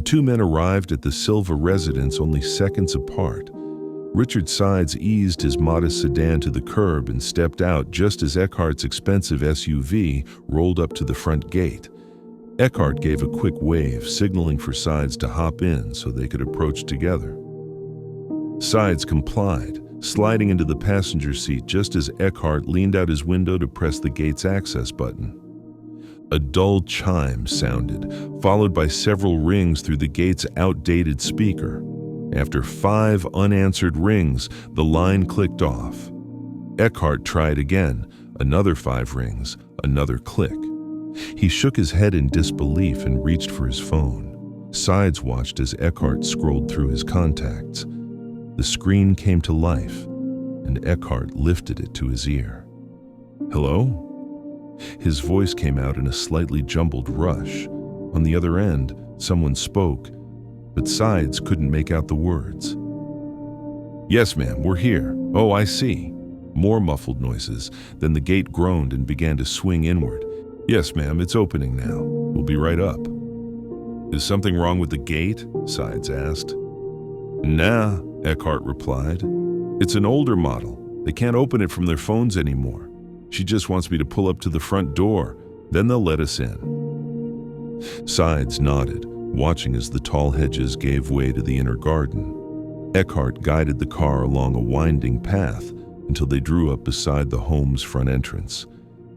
two men arrived at the Silva residence only seconds apart. Richard Sides eased his modest sedan to the curb and stepped out just as Eckhart's expensive SUV rolled up to the front gate. Eckhart gave a quick wave, signaling for Sides to hop in so they could approach together. Sides complied, sliding into the passenger seat just as Eckhart leaned out his window to press the gate's access button. A dull chime sounded, followed by several rings through the gate's outdated speaker. After 5 unanswered rings, the line clicked off. Eckhart tried again, another 5 rings, another click. He shook his head in disbelief and reached for his phone. Sides watched as Eckhart scrolled through his contacts. The screen came to life, and Eckhart lifted it to his ear. "Hello?" His voice came out in a slightly jumbled rush. On the other end, someone spoke, but Sides couldn't make out the words. "Yes, ma'am, we're here. Oh, I see." More muffled noises. Then the gate groaned and began to swing inward. "Yes, ma'am, it's opening now. We'll be right up." "Is something wrong with the gate?" Sides asked. "Nah," Eckhart replied. "It's an older model. They can't open it from their phones anymore. She just wants me to pull up to the front door, then they'll let us in." Sides nodded, watching as the tall hedges gave way to the inner garden. Eckhart guided the car along a winding path until they drew up beside the home's front entrance.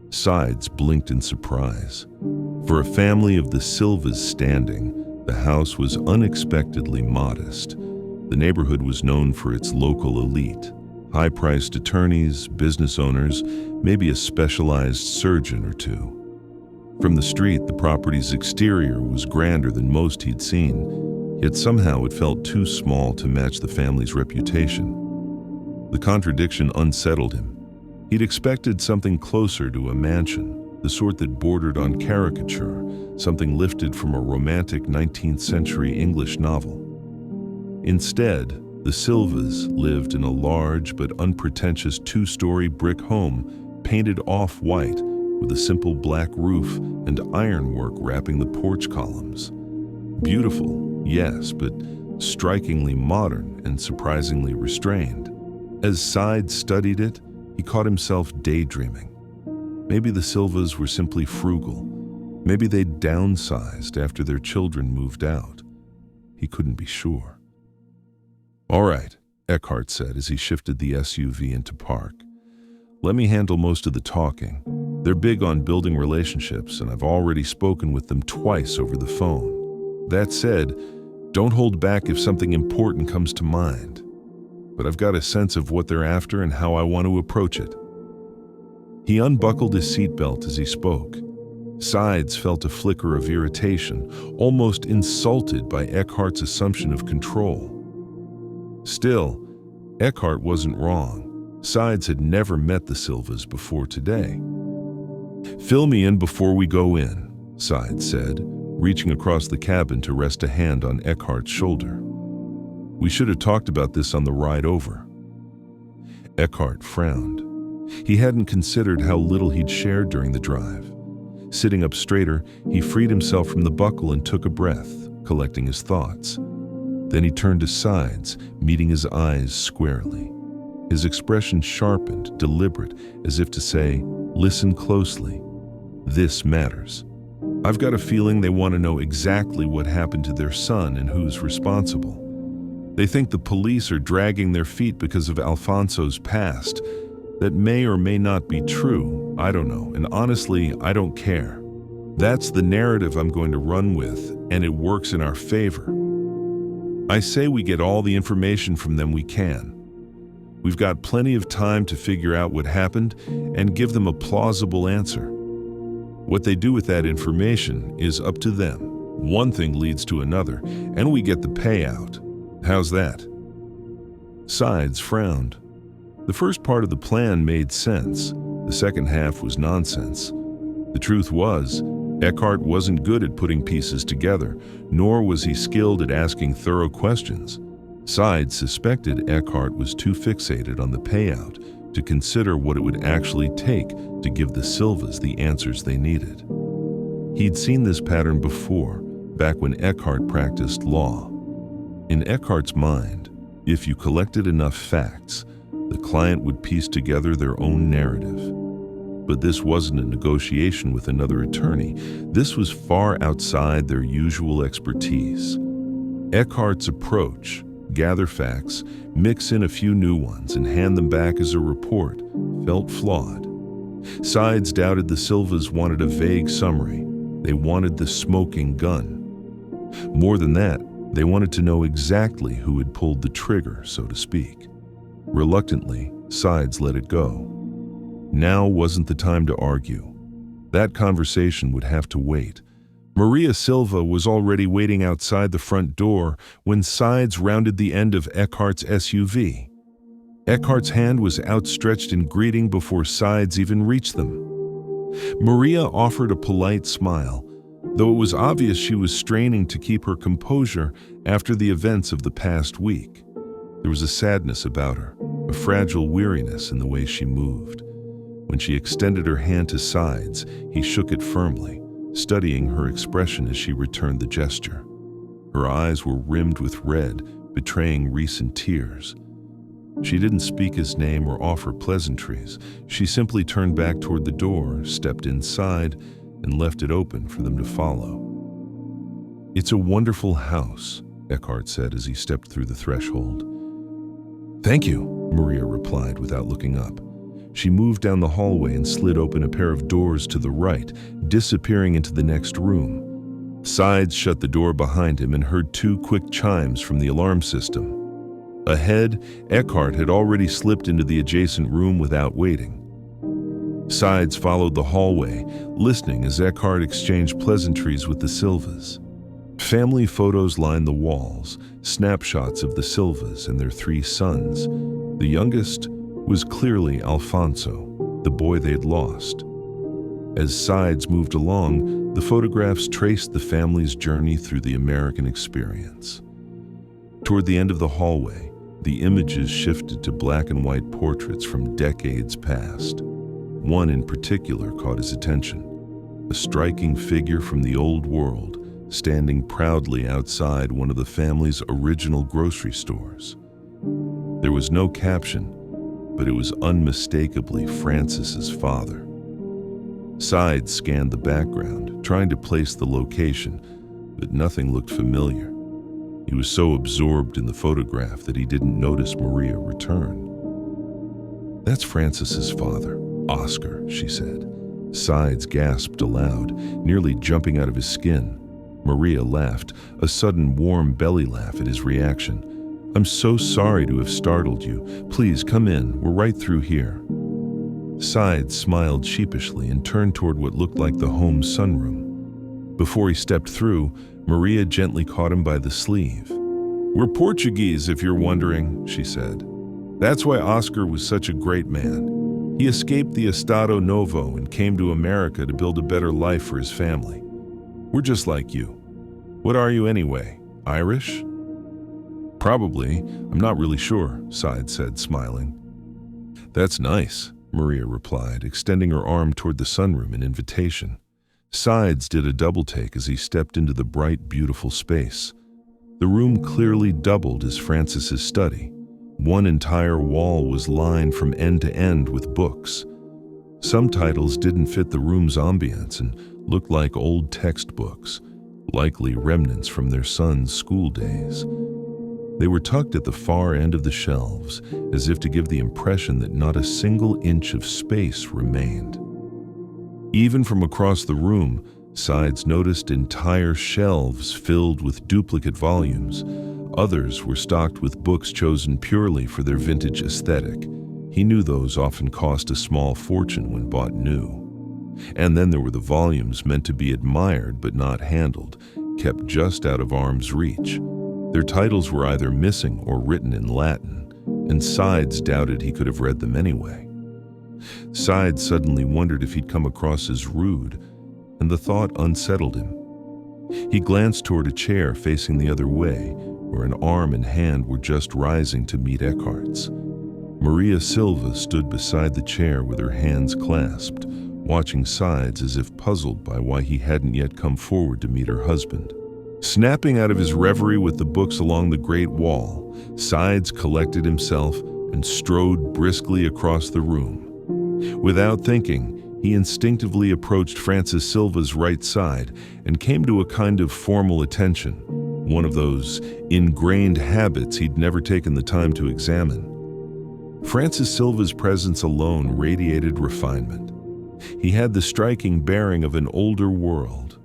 Sides blinked in surprise. For a family of the Silvas' standing, the house was unexpectedly modest. The neighborhood was known for its local elite, high-priced attorneys, business owners, maybe a specialized surgeon or two. From the street, the property's exterior was grander than most he'd seen, yet somehow it felt too small to match the family's reputation. The contradiction unsettled him. He'd expected something closer to a mansion, the sort that bordered on caricature, something lifted from a romantic 19th century English novel. Instead, the Silvas lived in a large but unpretentious 2-story brick home painted off-white with a simple black roof and ironwork wrapping the porch columns. Beautiful, yes, but strikingly modern and surprisingly restrained. As Sides studied it, he caught himself daydreaming. Maybe the Silvas were simply frugal. Maybe they'd downsized after their children moved out. He couldn't be sure. "All right," Eckhart said as he shifted the SUV into park. "Let me handle most of the talking. They're big on building relationships, and I've already spoken with them twice over the phone. That said, don't hold back if something important comes to mind. But I've got a sense of what they're after and how I want to approach it." He unbuckled his seatbelt as he spoke. Sides felt a flicker of irritation, almost insulted by Eckhart's assumption of control. Still, Eckhart wasn't wrong. Sides had never met the Silvas before today. "Fill me in before we go in," Sides said, reaching across the cabin to rest a hand on Eckhart's shoulder. "We should have talked about this on the ride over." Eckhart frowned. He hadn't considered how little he'd shared during the drive. Sitting up straighter, he freed himself from the buckle and took a breath, collecting his thoughts. Then he turned to Sides, meeting his eyes squarely. His expression sharpened, deliberate, as if to say, "Listen closely. This matters. I've got a feeling they want to know exactly what happened to their son and who's responsible. They think the police are dragging their feet because of Alfonso's past. That may or may not be true, I don't know, and honestly, I don't care. That's the narrative I'm going to run with, and it works in our favor. I say we get all the information from them we can. We've got plenty of time to figure out what happened and give them a plausible answer. What they do with that information is up to them. One thing leads to another, and we get the payout. How's that?" Sides frowned. The first part of the plan made sense. The second half was nonsense. The truth was, Eckhart wasn't good at putting pieces together, nor was he skilled at asking thorough questions. Sides suspected Eckhart was too fixated on the payout to consider what it would actually take to give the Silvas the answers they needed. He'd seen this pattern before, back when Eckhart practiced law. In Eckhart's mind, if you collected enough facts, the client would piece together their own narrative. But this wasn't a negotiation with another attorney. This was far outside their usual expertise. Eckhart's approach: gather facts, mix in a few new ones, and hand them back as a report, felt flawed. Sides doubted the Silvas wanted a vague summary. They wanted the smoking gun. More than that, they wanted to know exactly who had pulled the trigger, so to speak. Reluctantly, Sides let it go. Now wasn't the time to argue. That conversation would have to wait. Maria Silva was already waiting outside the front door when Sides rounded the end of Eckhart's SUV. Eckhart's hand was outstretched in greeting before Sides even reached them. Maria offered a polite smile, though it was obvious she was straining to keep her composure after the events of the past week. There was a sadness about her, a fragile weariness in the way she moved. When she extended her hand to Sides, he shook it firmly, studying her expression as she returned the gesture. Her eyes were rimmed with red, betraying recent tears. She didn't speak his name or offer pleasantries. She simply turned back toward the door, stepped inside, and left it open for them to follow. "It's a wonderful house," Eckhart said as he stepped through the threshold. "Thank you," Maria replied without looking up. She moved down the hallway and slid open a pair of doors to the right, disappearing into the next room. Sides shut the door behind him and heard 2 quick chimes from the alarm system. Ahead, Eckhart had already slipped into the adjacent room without waiting. Sides followed the hallway, listening as Eckhart exchanged pleasantries with the Silvas. Family photos lined the walls, snapshots of the Silvas and their 3 sons. The youngest was clearly Alfonso, the boy they'd lost. As Sides moved along, the photographs traced the family's journey through the American experience. Toward the end of the hallway, the images shifted to black and white portraits from decades past. One in particular caught his attention, a striking figure from the old world, standing proudly outside one of the family's original grocery stores. There was no caption, but it was unmistakably Francis's father. Sides scanned the background, trying to place the location, but nothing looked familiar. He was so absorbed in the photograph that he didn't notice Maria return. "That's Francis's father, Oscar," she said. Sides gasped aloud, nearly jumping out of his skin. Maria laughed, a sudden warm belly laugh at his reaction. "I'm so sorry to have startled you. Please come in, we're right through here." Sides smiled sheepishly and turned toward what looked like the home sunroom. Before he stepped through, Maria gently caught him by the sleeve. "We're Portuguese, if you're wondering," she said. "That's why Oscar was such a great man. He escaped the Estado Novo and came to America to build a better life for his family. We're just like you. What are you anyway? Irish?" "Probably. I'm not really sure," Sides said, smiling. "That's nice," Maria replied, extending her arm toward the sunroom in invitation. Sides did a double-take as he stepped into the bright, beautiful space. The room clearly doubled as Francis's study. One entire wall was lined from end to end with books. Some titles didn't fit the room's ambience and looked like old textbooks, likely remnants from their son's school days. They were tucked at the far end of the shelves, as if to give the impression that not a single inch of space remained. Even from across the room, Sides noticed entire shelves filled with duplicate volumes. Others were stocked with books chosen purely for their vintage aesthetic. He knew those often cost a small fortune when bought new. And then there were the volumes meant to be admired but not handled, kept just out of arm's reach. Their titles were either missing or written in Latin, and Sides doubted he could have read them anyway. Sides suddenly wondered if he'd come across as rude, and the thought unsettled him. He glanced toward a chair facing the other way, where an arm and hand were just rising to meet Eckhart's. Maria Silva stood beside the chair with her hands clasped, watching Sides as if puzzled by why he hadn't yet come forward to meet her husband. Snapping out of his reverie with the books along the great wall, Sides collected himself and strode briskly across the room. Without thinking, he instinctively approached Francis Silva's right side and came to a kind of formal attention, one of those ingrained habits he'd never taken the time to examine. Francis Silva's presence alone radiated refinement. He had the striking bearing of an older world.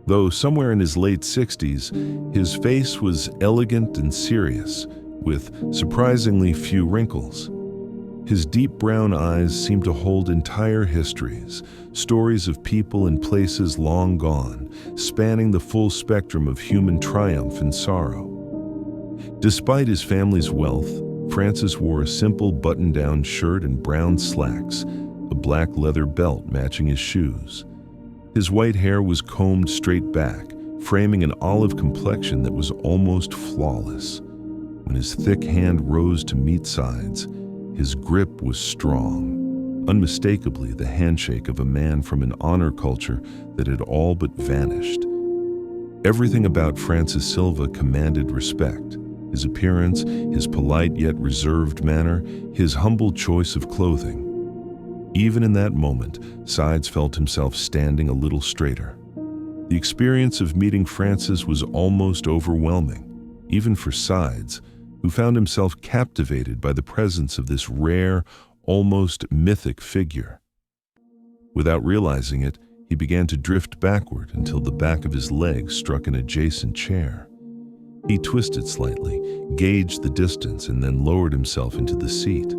Though somewhere in his late 60s, his face was elegant and serious, with surprisingly few wrinkles. His deep brown eyes seemed to hold entire histories, stories of people and places long gone, spanning the full spectrum of human triumph and sorrow. Despite his family's wealth, Francis wore a simple button-down shirt and brown slacks, a black leather belt matching his shoes. His white hair was combed straight back, framing an olive complexion that was almost flawless. When his thick hand rose to meet Sides, his grip was strong, unmistakably the handshake of a man from an honor culture that had all but vanished. Everything about Francis Silva commanded respect. His appearance, his polite yet reserved manner, his humble choice of clothing. Even in that moment, Sides felt himself standing a little straighter. The experience of meeting Francis was almost overwhelming, even for Sides, who found himself captivated by the presence of this rare, almost mythic figure. Without realizing it, he began to drift backward until the back of his leg struck an adjacent chair. He twisted slightly, gauged the distance, and then lowered himself into the seat.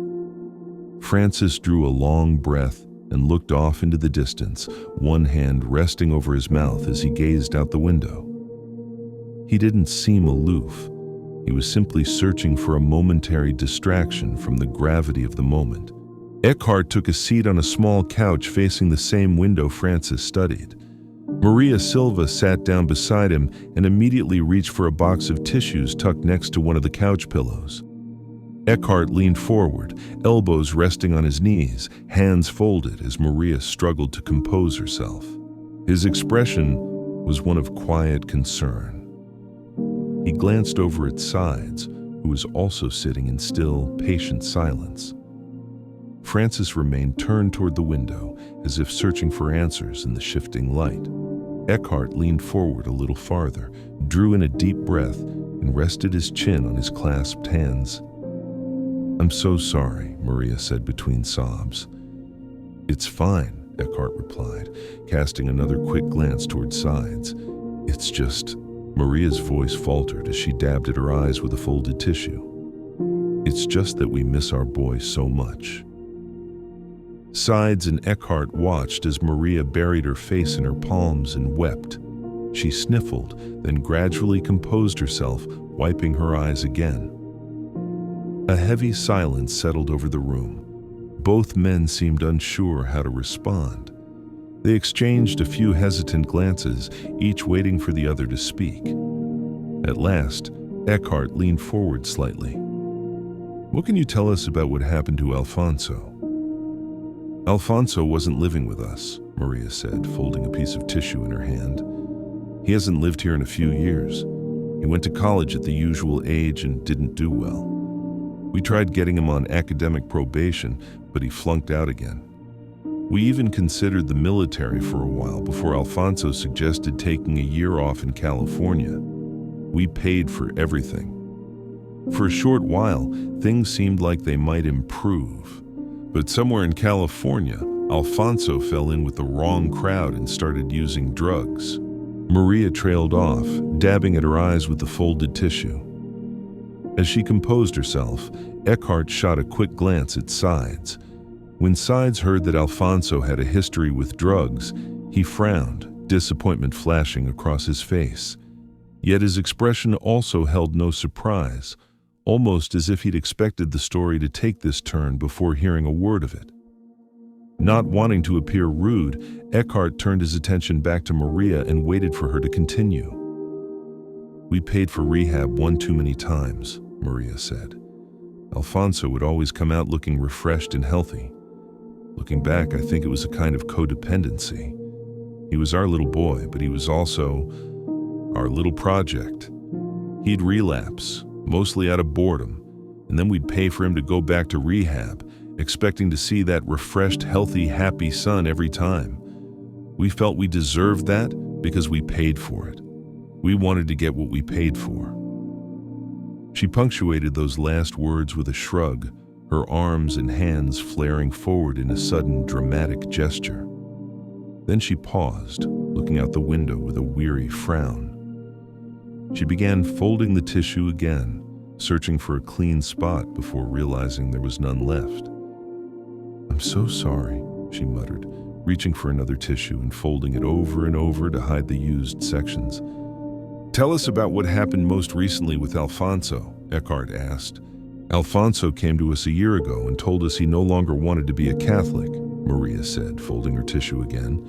Francis drew a long breath and looked off into the distance, one hand resting over his mouth as he gazed out the window. He didn't seem aloof. He was simply searching for a momentary distraction from the gravity of the moment. Eckhart took a seat on a small couch facing the same window Francis studied. Maria Silva sat down beside him and immediately reached for a box of tissues tucked next to one of the couch pillows. Eckhart leaned forward, elbows resting on his knees, hands folded as Maria struggled to compose herself. His expression was one of quiet concern. He glanced over at Sides, who was also sitting in still, patient silence. Francis remained turned toward the window, as if searching for answers in the shifting light. Eckhart leaned forward a little farther, drew in a deep breath, and rested his chin on his clasped hands. "I'm so sorry," Maria said between sobs. "It's fine," Eckhart replied, casting another quick glance toward Sides. "It's just..." Maria's voice faltered as she dabbed at her eyes with a folded tissue. "It's just that we miss our boy so much." Sides and Eckhart watched as Maria buried her face in her palms and wept. She sniffled, then gradually composed herself, wiping her eyes again. A heavy silence settled over the room. Both men seemed unsure how to respond. They exchanged a few hesitant glances, each waiting for the other to speak. At last, Eckhart leaned forward slightly. "What can you tell us about what happened to Alfonso?" "Alfonso wasn't living with us," Maria said, folding a piece of tissue in her hand. "He hasn't lived here in a few years. He went to college at the usual age and didn't do well. We tried getting him on academic probation, but he flunked out again. We even considered the military for a while before Alfonso suggested taking a year off in California. We paid for everything. For a short while, things seemed like they might improve. But somewhere in California, Alfonso fell in with the wrong crowd and started using drugs." Maria trailed off, dabbing at her eyes with the folded tissue. As she composed herself, Eckhart shot a quick glance at Sides. When Sides heard that Alfonso had a history with drugs, he frowned, disappointment flashing across his face. Yet his expression also held no surprise, almost as if he'd expected the story to take this turn before hearing a word of it. Not wanting to appear rude, Eckhart turned his attention back to Maria and waited for her to continue. "We paid for rehab one too many times," Maria said. "Alfonso would always come out looking refreshed and healthy. Looking back, I think it was a kind of codependency. He was our little boy, but he was also our little project. He'd relapse, mostly out of boredom, and then we'd pay for him to go back to rehab, expecting to see that refreshed, healthy, happy son every time. We felt we deserved that because we paid for it. We wanted to get what we paid for. She punctuated those last words with a shrug, her arms and hands flaring forward in a sudden, dramatic gesture. Then she paused, looking out the window with a weary frown. She began folding the tissue again, searching for a clean spot before realizing there was none left. "I'm so sorry," she muttered, reaching for another tissue and folding it over and over to hide the used sections. "Tell us about what happened most recently with Alfonso," Eckhart asked. "Alfonso came to us a year ago and told us he no longer wanted to be a Catholic," Maria said, folding her tissue again.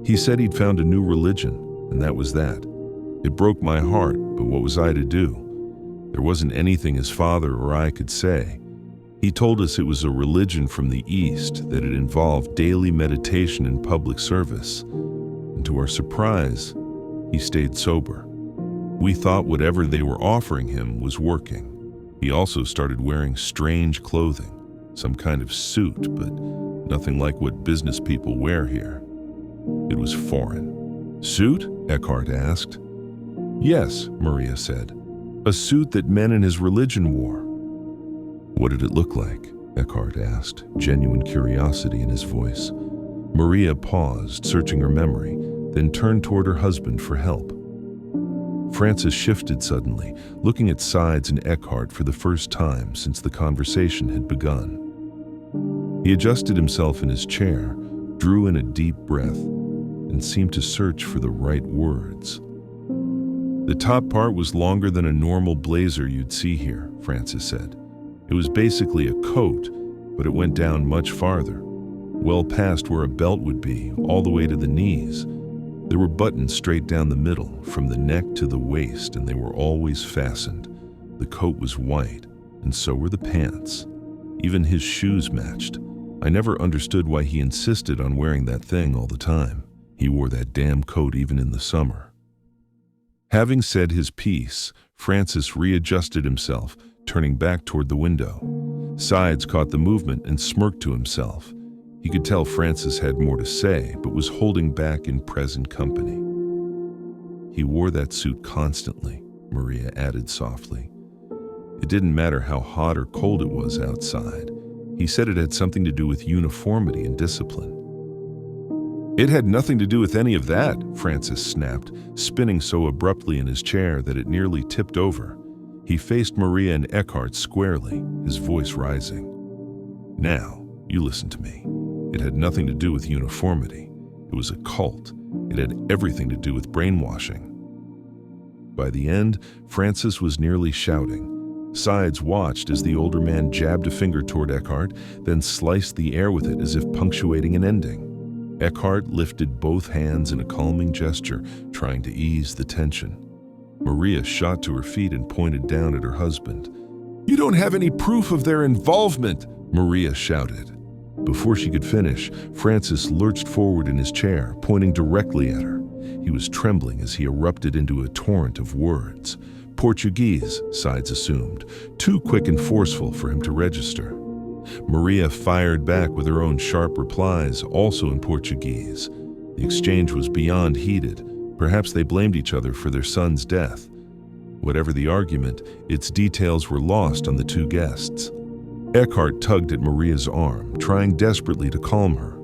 "He said he'd found a new religion, and that was that. It broke my heart, but what was I to do? There wasn't anything his father or I could say. He told us it was a religion from the East, that it involved daily meditation and public service. And to our surprise, he stayed sober. We thought whatever they were offering him was working. He also started wearing strange clothing, some kind of suit, but nothing like what business people wear here. It was foreign." "Suit?" Eckhart asked. "Yes," Maria said. "A suit that men in his religion wore." "What did it look like?" Eckhart asked, genuine curiosity in his voice. Maria paused, searching her memory, then turned toward her husband for help. Francis shifted suddenly, looking at Sides and Eckhart for the first time since the conversation had begun. He adjusted himself in his chair, drew in a deep breath, and seemed to search for the right words. "The top part was longer than a normal blazer you'd see here," Francis said. "It was basically a coat, but it went down much farther, well past where a belt would be, all the way to the knees. There were buttons straight down the middle, from the neck to the waist, and they were always fastened. The coat was white, and so were the pants. Even his shoes matched. I never understood why he insisted on wearing that thing all the time. He wore that damn coat even in the summer." Having said his piece, Francis readjusted himself, turning back toward the window. Sides caught the movement and smirked to himself. He could tell Francis had more to say, but was holding back in present company. "He wore that suit constantly," Maria added softly. "It didn't matter how hot or cold it was outside. He said it had something to do with uniformity and discipline." "It had nothing to do with any of that," Francis snapped, spinning so abruptly in his chair that it nearly tipped over. He faced Maria and Eckhart squarely, his voice rising. "Now, you listen to me. It had nothing to do with uniformity. It was a cult. It had everything to do with brainwashing." By the end, Francis was nearly shouting. Sides watched as the older man jabbed a finger toward Eckhart, then sliced the air with it as if punctuating an ending. Eckhart lifted both hands in a calming gesture, trying to ease the tension. Maria shot to her feet and pointed down at her husband. "You don't have any proof of their involvement!" Maria shouted. Before she could finish, Francis lurched forward in his chair, pointing directly at her. He was trembling as he erupted into a torrent of words. Portuguese, Sides assumed, too quick and forceful for him to register. Maria fired back with her own sharp replies, also in Portuguese. The exchange was beyond heated. Perhaps they blamed each other for their son's death. Whatever the argument, its details were lost on the two guests. Eckhart tugged at Maria's arm, trying desperately to calm her.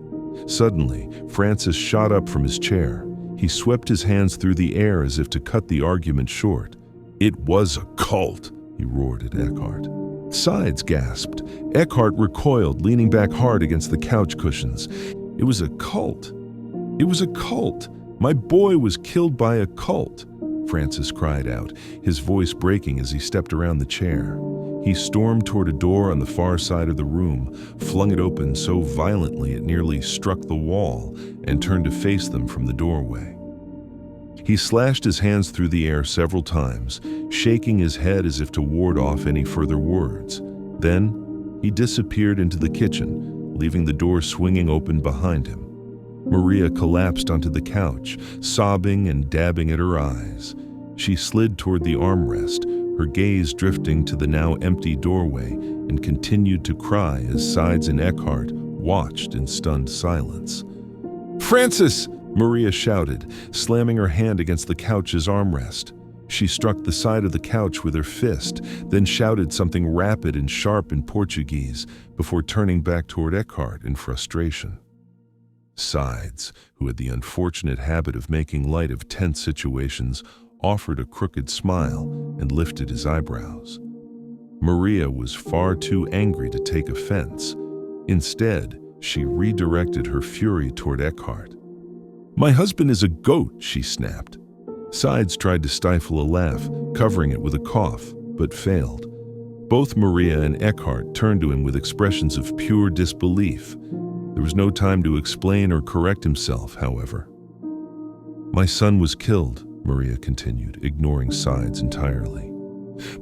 Suddenly, Francis shot up from his chair. He swept his hands through the air as if to cut the argument short. "It was a cult," he roared at Eckhart. Sides gasped. Eckhart recoiled, leaning back hard against the couch cushions. "It was a cult. It was a cult. My boy was killed by a cult," Francis cried out, his voice breaking as he stepped around the chair. He stormed toward a door on the far side of the room, flung it open so violently it nearly struck the wall, and turned to face them from the doorway. He slashed his hands through the air several times, shaking his head as if to ward off any further words. Then, he disappeared into the kitchen, leaving the door swinging open behind him. Maria collapsed onto the couch, sobbing and dabbing at her eyes. She slid toward the armrest, her gaze drifting to the now empty doorway, and continued to cry as Sides and Eckhart watched in stunned silence. "Francis!" Maria shouted, slamming her hand against the couch's armrest. She struck the side of the couch with her fist, then shouted something rapid and sharp in Portuguese before turning back toward Eckhart in frustration. Sides, who had the unfortunate habit of making light of tense situations, offered a crooked smile and lifted his eyebrows. Maria was far too angry to take offense. Instead, she redirected her fury toward Eckhart. "My husband is a goat," she snapped. Sides tried to stifle a laugh, covering it with a cough, but failed. Both Maria and Eckhart turned to him with expressions of pure disbelief. There was no time to explain or correct himself, however. "My son was killed," Maria continued, ignoring Sides entirely.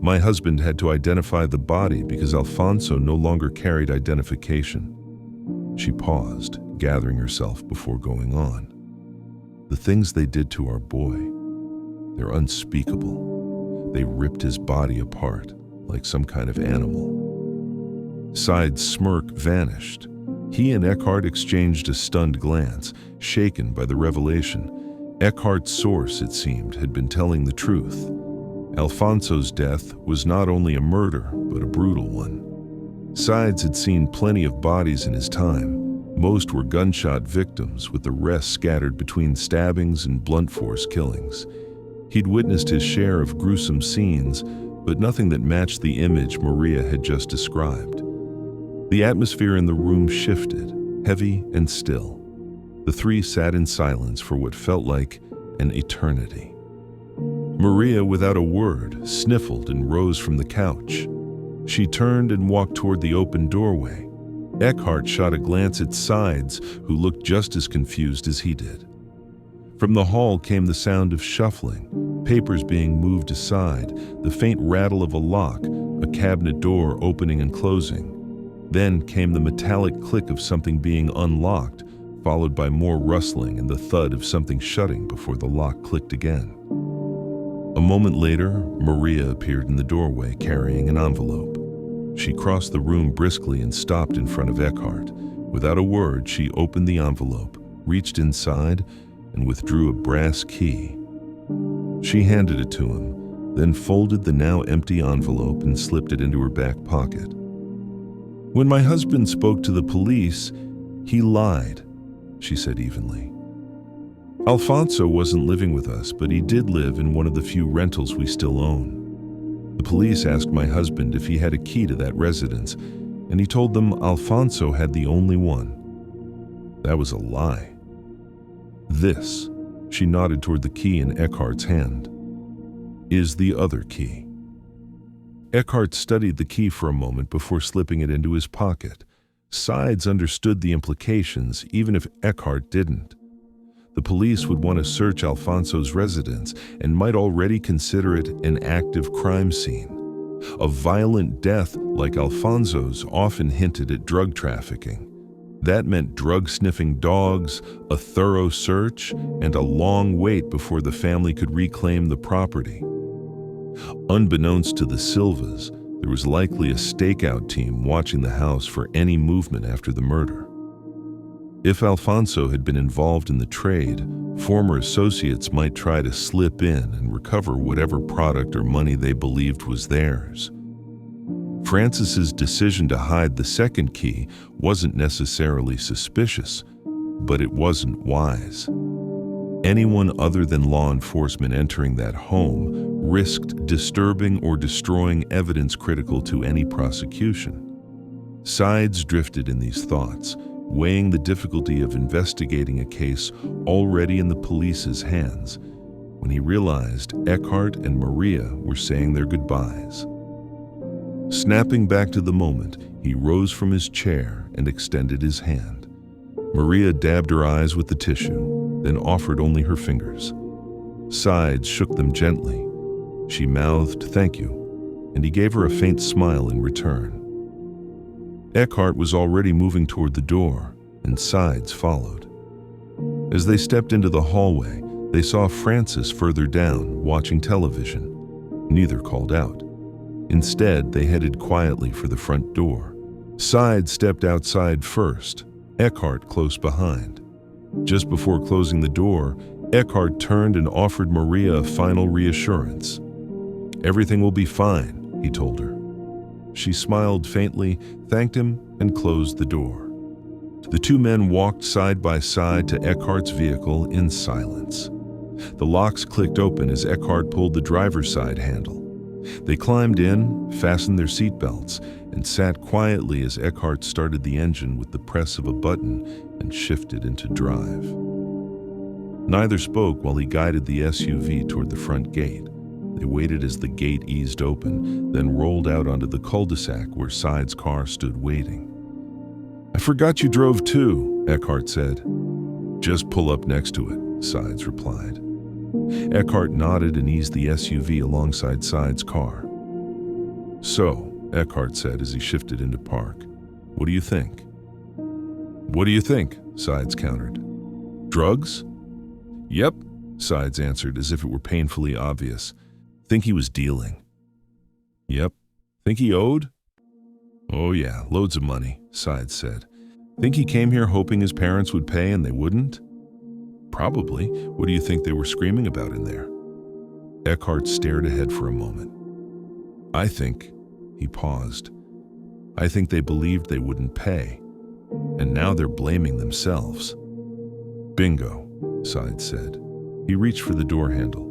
"My husband had to identify the body because Alfonso no longer carried identification." She paused, gathering herself before going on. "The things they did to our boy, they're unspeakable. They ripped his body apart like some kind of animal." Sides' smirk vanished. He and Eckhart exchanged a stunned glance, shaken by the revelation. Eckhart's source, it seemed, had been telling the truth. Alfonso's death was not only a murder, but a brutal one. Sides had seen plenty of bodies in his time. Most were gunshot victims, with the rest scattered between stabbings and blunt force killings. He'd witnessed his share of gruesome scenes, but nothing that matched the image Maria had just described. The atmosphere in the room shifted, heavy and still. The three sat in silence for what felt like an eternity. Maria, without a word, sniffled and rose from the couch. She turned and walked toward the open doorway. Eckhart shot a glance at Sides, who looked just as confused as he did. From the hall came the sound of shuffling, papers being moved aside, the faint rattle of a lock, a cabinet door opening and closing. Then came the metallic click of something being unlocked, followed by more rustling and the thud of something shutting before the lock clicked again. A moment later, Maria appeared in the doorway carrying an envelope. She crossed the room briskly and stopped in front of Eckhart. Without a word, she opened the envelope, reached inside, and withdrew a brass key. She handed it to him, then folded the now empty envelope and slipped it into her back pocket. "When my husband spoke to the police, he lied," she said evenly. "Alfonso wasn't living with us, but he did live in one of the few rentals we still own. The police asked my husband if he had a key to that residence, and he told them Alfonso had the only one. That was a lie. This," she nodded toward the key in Eckhart's hand, "is the other key." Eckhart studied the key for a moment before slipping it into his pocket. Sides understood the implications, even if Eckhart didn't. The police would want to search Alfonso's residence and might already consider it an active crime scene. A violent death like Alfonso's often hinted at drug trafficking. That meant drug-sniffing dogs, a thorough search, and a long wait before the family could reclaim the property. Unbeknownst to the Silvas, there was likely a stakeout team watching the house for any movement after the murder. If Alfonso had been involved in the trade, former associates might try to slip in and recover whatever product or money they believed was theirs. Francis's decision to hide the second key wasn't necessarily suspicious, but it wasn't wise. Anyone other than law enforcement entering that home risked disturbing or destroying evidence critical to any prosecution. Sides drifted in these thoughts, weighing the difficulty of investigating a case already in the police's hands, when he realized Eckhart and Maria were saying their goodbyes. Snapping back to the moment, he rose from his chair and extended his hand. Maria dabbed her eyes with the tissue, then offered only her fingers. Sides shook them gently. She mouthed thank you, and he gave her a faint smile in return. Eckhart was already moving toward the door, and Sides followed. As they stepped into the hallway, They saw Francis further down, watching television. Neither called out. Instead, they headed quietly for the front door. Sides stepped outside first, Eckhart close behind. Just before closing the door, Eckhart turned and offered Maria a final reassurance. "Everything will be fine," he told her. She smiled faintly, thanked him, and closed the door. The two men walked side by side to Eckhart's vehicle in silence. The locks clicked open as Eckhart pulled the driver's side handle. They climbed in, fastened their seatbelts, and sat quietly as Eckhart started the engine with the press of a button and shifted into drive. Neither spoke while he guided the SUV toward the front gate. They waited as the gate eased open, then rolled out onto the cul-de-sac where Sides' car stood waiting. "I forgot you drove too," Eckhart said. "Just pull up next to it," Sides replied. Eckhart nodded and eased the SUV alongside Sides' car. "So," Eckhart said as he shifted into park, "what do you think?" "What do you think?" Sides countered. "Drugs?" "Yep," Sides answered as if it were painfully obvious. "Think he was dealing." "Yep." "Think he owed?" "Oh yeah, loads of money," Sides said. "Think he came here hoping his parents would pay and they wouldn't?" "Probably. What do you think they were screaming about in there?" Eckhart stared ahead for a moment. "I think," he paused, "I think they believed they wouldn't pay, and now they're blaming themselves." "Bingo," Sides said. He reached for the door handle.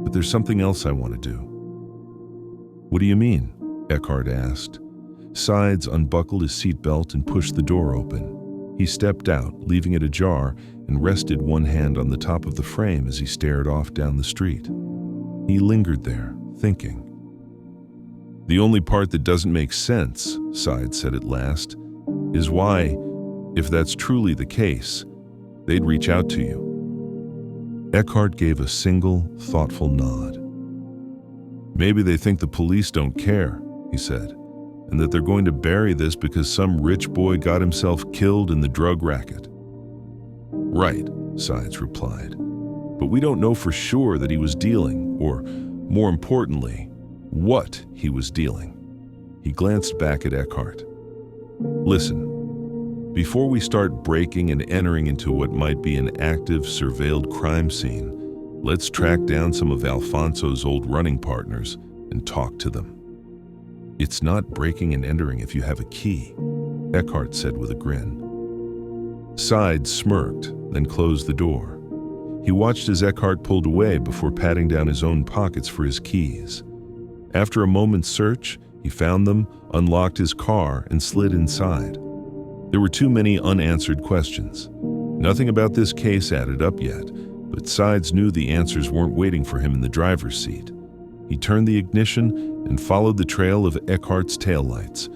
"But there's something else I want to do." "What do you mean?" Eckhart asked. Sides unbuckled his seatbelt and pushed the door open. He stepped out, leaving it ajar, and rested one hand on the top of the frame as he stared off down the street. He lingered there, thinking. "The only part that doesn't make sense," Sides said at last, "is why, if that's truly the case, they'd reach out to you." Eckhart gave a single, thoughtful nod. "Maybe they think the police don't care," he said, "and that they're going to bury this because some rich boy got himself killed in the drug racket." "Right," Sides replied, "but we don't know for sure that he was dealing, or, more importantly, what he was dealing." He glanced back at Eckhart. "Listen, before we start breaking and entering into what might be an active, surveilled crime scene, let's track down some of Alfonso's old running partners and talk to them." "It's not breaking and entering if you have a key," Eckhart said with a grin. Sides smirked, then closed the door. He watched as Eckhart pulled away before patting down his own pockets for his keys. After a moment's search, he found them, unlocked his car, and slid inside. There were too many unanswered questions. Nothing about this case added up yet, but Sides knew the answers weren't waiting for him in the driver's seat. He turned the ignition and followed the trail of Eckhart's taillights,